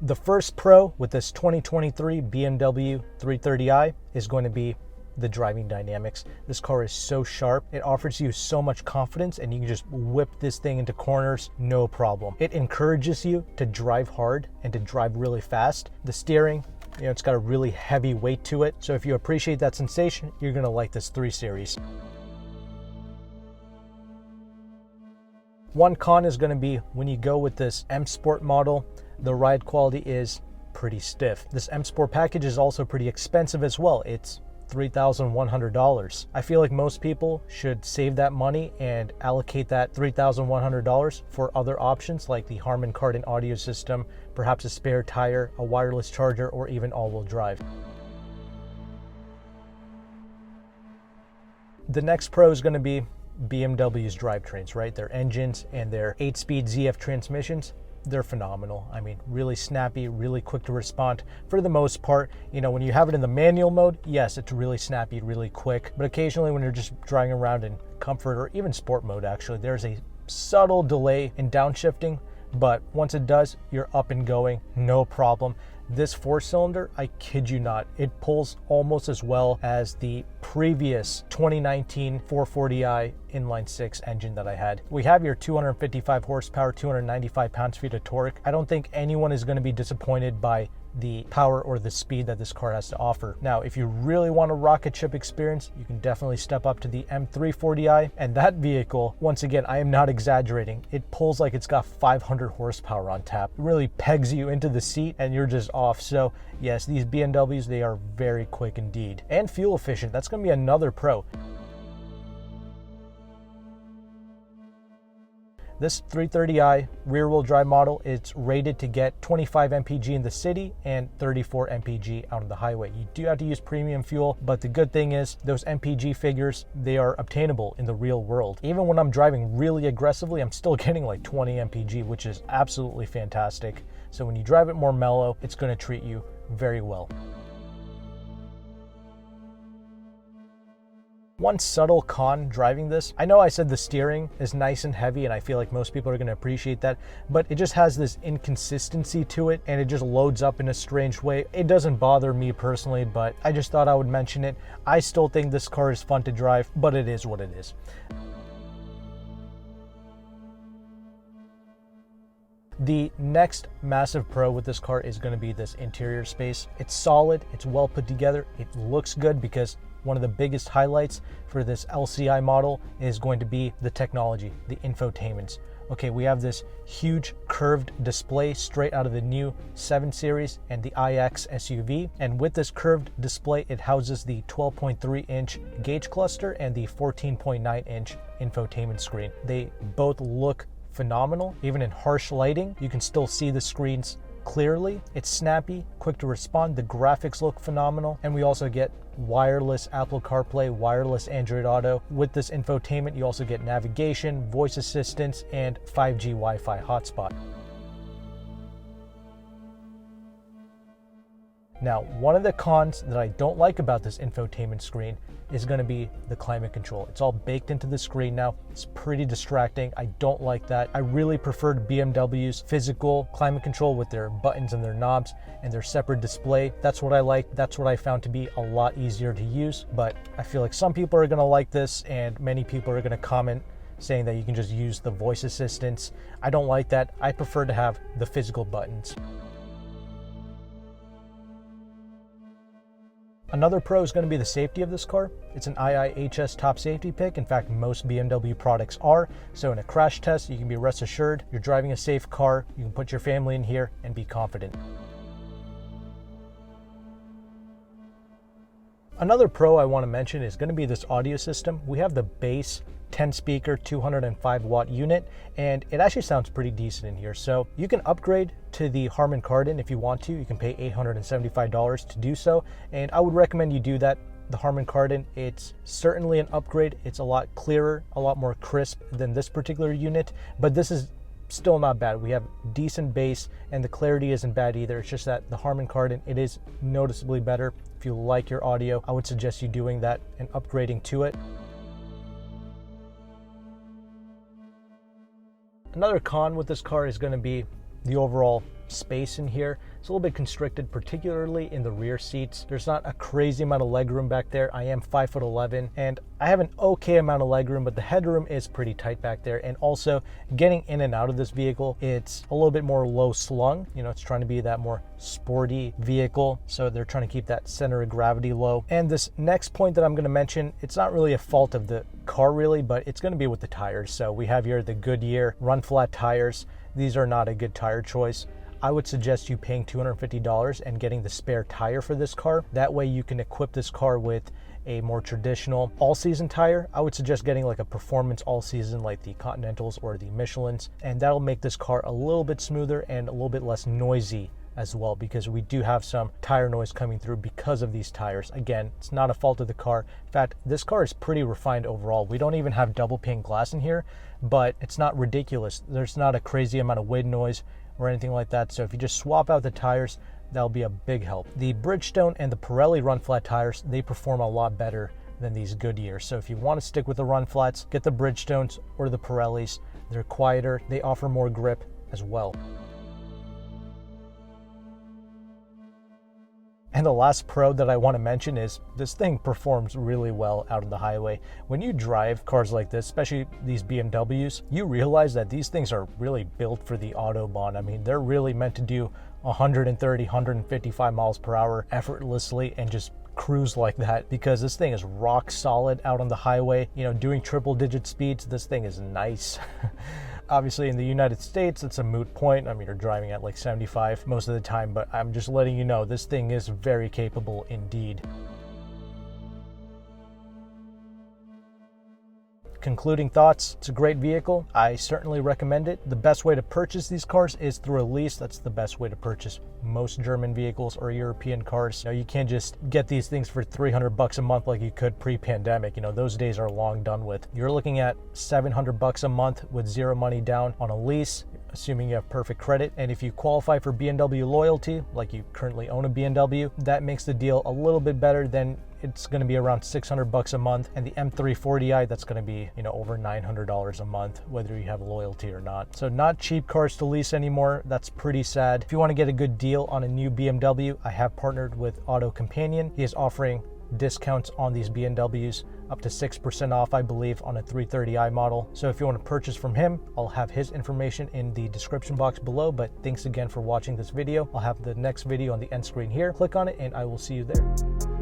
The first pro with this 2023 BMW 330i is going to be the driving dynamics. This car is so sharp. It offers you so much confidence, and you can just whip this thing into corners, no problem. It encourages you to drive hard and to drive really fast. The steering, it's got a really heavy weight to it. So if you appreciate that sensation, you're gonna like this 3 Series. One con is gonna be when you go with this M Sport model, the ride quality is pretty stiff. This M Sport package is also pretty expensive as well. It's $3,100. I feel like most people should save that money and allocate that $3,100 for other options like the Harman Kardon audio system, perhaps a spare tire, a wireless charger, or even all-wheel drive. The next pro is going to be BMW's drivetrains, right? Their engines and their 8-speed ZF transmissions. They're phenomenal. I mean, really snappy, really quick to respond. For the most part, when you have it in the manual mode, yes, it's really snappy, really quick. But occasionally when you're just driving around in comfort or even sport mode, actually, there's a subtle delay in downshifting. But once it does, you're up and going, no problem. This 4-cylinder, I kid you not, it pulls almost as well as the previous 2019 440i inline-6 engine that I had. We have your 255 horsepower, 295 pounds-feet of torque. I don't think anyone is going to be disappointed by the power or the speed that this car has to offer. Now, if you really want a rocket ship experience, you can definitely step up to the M340i, and that vehicle, once again, I am not exaggerating, it pulls like it's got 500 horsepower on tap. It really pegs you into the seat and you're just off. So yes, these BMWs, they are very quick indeed. And fuel efficient, that's gonna be another pro. This 330i rear-wheel drive model, it's rated to get 25 mpg in the city and 34 mpg out on the highway. You do have to use premium fuel, but the good thing is those mpg figures, they are obtainable in the real world. Even when I'm driving really aggressively, I'm still getting like 20 mpg, which is absolutely fantastic. So when you drive it more mellow, it's going to treat you very well. One subtle con driving this, I know I said the steering is nice and heavy, and I feel like most people are going to appreciate that, but it just has this inconsistency to it, and it just loads up in a strange way. It doesn't bother me personally, but I just thought I would mention it. I still think this car is fun to drive, but it is what it is. The next massive pro with this car is going to be this interior space. It's solid, it's well put together, it looks good, because one of the biggest highlights for this LCI model is going to be the technology, the infotainments. Okay, we have this huge curved display straight out of the new 7 Series and the iX SUV. And with this curved display, it houses the 12.3-inch gauge cluster and the 14.9-inch infotainment screen. They both look phenomenal. Even in harsh lighting, you can still see the screens clearly. It's snappy, quick to respond. The graphics look phenomenal. And we also get wireless Apple CarPlay, wireless Android Auto. With this infotainment, you also get navigation, voice assistance, and 5G Wi-Fi hotspot. Now, one of the cons that I don't like about this infotainment screen is going to be the climate control. It's all baked into the screen now. It's pretty distracting. I don't like that. I really preferred BMW's physical climate control with their buttons and their knobs and their separate display. That's what I like. That's what I found to be a lot easier to use. But I feel like some people are going to like this, and many people are going to comment saying that you can just use the voice assistants. I don't like that. I prefer to have the physical buttons. Another pro is going to be the safety of this car. It's an IIHS top safety pick. In fact, most BMW products are. So in a crash test, you can be rest assured you're driving a safe car. You can put your family in here and be confident. Another pro I want to mention is going to be this audio system. We have the base 10-speaker 205-watt unit, and it actually sounds pretty decent in here. So you can upgrade to the Harman Kardon if you want to. You can pay $875 to do so, and I would recommend you do that. The Harman Kardon, it's certainly an upgrade. It's a lot clearer, a lot more crisp than this particular unit, but this is still not bad. We have decent bass, and the clarity isn't bad either. It's just that the Harman Kardon, it is noticeably better. If you like your audio, I would suggest you doing that and upgrading to it. Another con with this car is going to be the overall space in here. It's a little bit constricted, particularly in the rear seats. There's not a crazy amount of legroom back there. I am 5'11", and I have an okay amount of legroom, but the headroom is pretty tight back there. And also getting in and out of this vehicle, it's a little bit more low slung. You know, it's trying to be that more sporty vehicle, so they're trying to keep that center of gravity low. And this next point that I'm going to mention, it's not really a fault of the car really, but it's going to be with the tires. So we have here the Goodyear run flat tires. These are not a good tire choice. I would suggest you paying $250 and getting the spare tire for this car. That way you can equip this car with a more traditional all-season tire. I would suggest getting like a performance all-season like the Continentals or the Michelins, and that'll make this car a little bit smoother and a little bit less noisy as well, because we do have some tire noise coming through because of these tires. Again, it's not a fault of the car. In fact, this car is pretty refined overall. We don't even have double pane glass in here, but it's not ridiculous. There's not a crazy amount of wind noise or anything like that. So if you just swap out the tires, that'll be a big help. The Bridgestone and the Pirelli run flat tires, they perform a lot better than these Goodyear. So if you want to stick with the run flats, get the Bridgestones or the Pirellis. They're quieter, they offer more grip as well. And the last pro that I want to mention is this thing performs really well out on the highway. When you drive cars like this, especially these BMWs, you realize that these things are really built for the Autobahn. I mean, they're really meant to do 130, 155 miles per hour effortlessly and just cruise like that, because this thing is rock solid out on the highway. You know, doing triple digit speeds, this thing is nice. Obviously in the United States, it's a moot point. I mean, you're driving at like 75 most of the time, but I'm just letting you know this thing is very capable indeed. Concluding thoughts, it's a great vehicle. I certainly recommend it. The best way to purchase these cars is through a lease. That's the best way to purchase most German vehicles or European cars. You know, you can't just get these things for $300 a month like you could pre-pandemic. You know, those days are long done with. You're looking at $700 a month with zero money down on a lease, assuming you have perfect credit. And if you qualify for BMW loyalty, like you currently own a BMW, that makes the deal a little bit better. Than it's going to be around $600 a month, and the M340i, that's going to be, you know, over $900 a month, whether you have loyalty or not. So not cheap cars to lease anymore. That's pretty sad. If you want to get a good deal on a new BMW, I have partnered with AutoCompanion. He is offering discounts on these BMWs up to 6% off, I believe, on a 330i model. So if you want to purchase from him, I'll have his information in the description box below. But thanks again for watching this video. I'll have the next video on the end screen here. Click on it and I will see you there.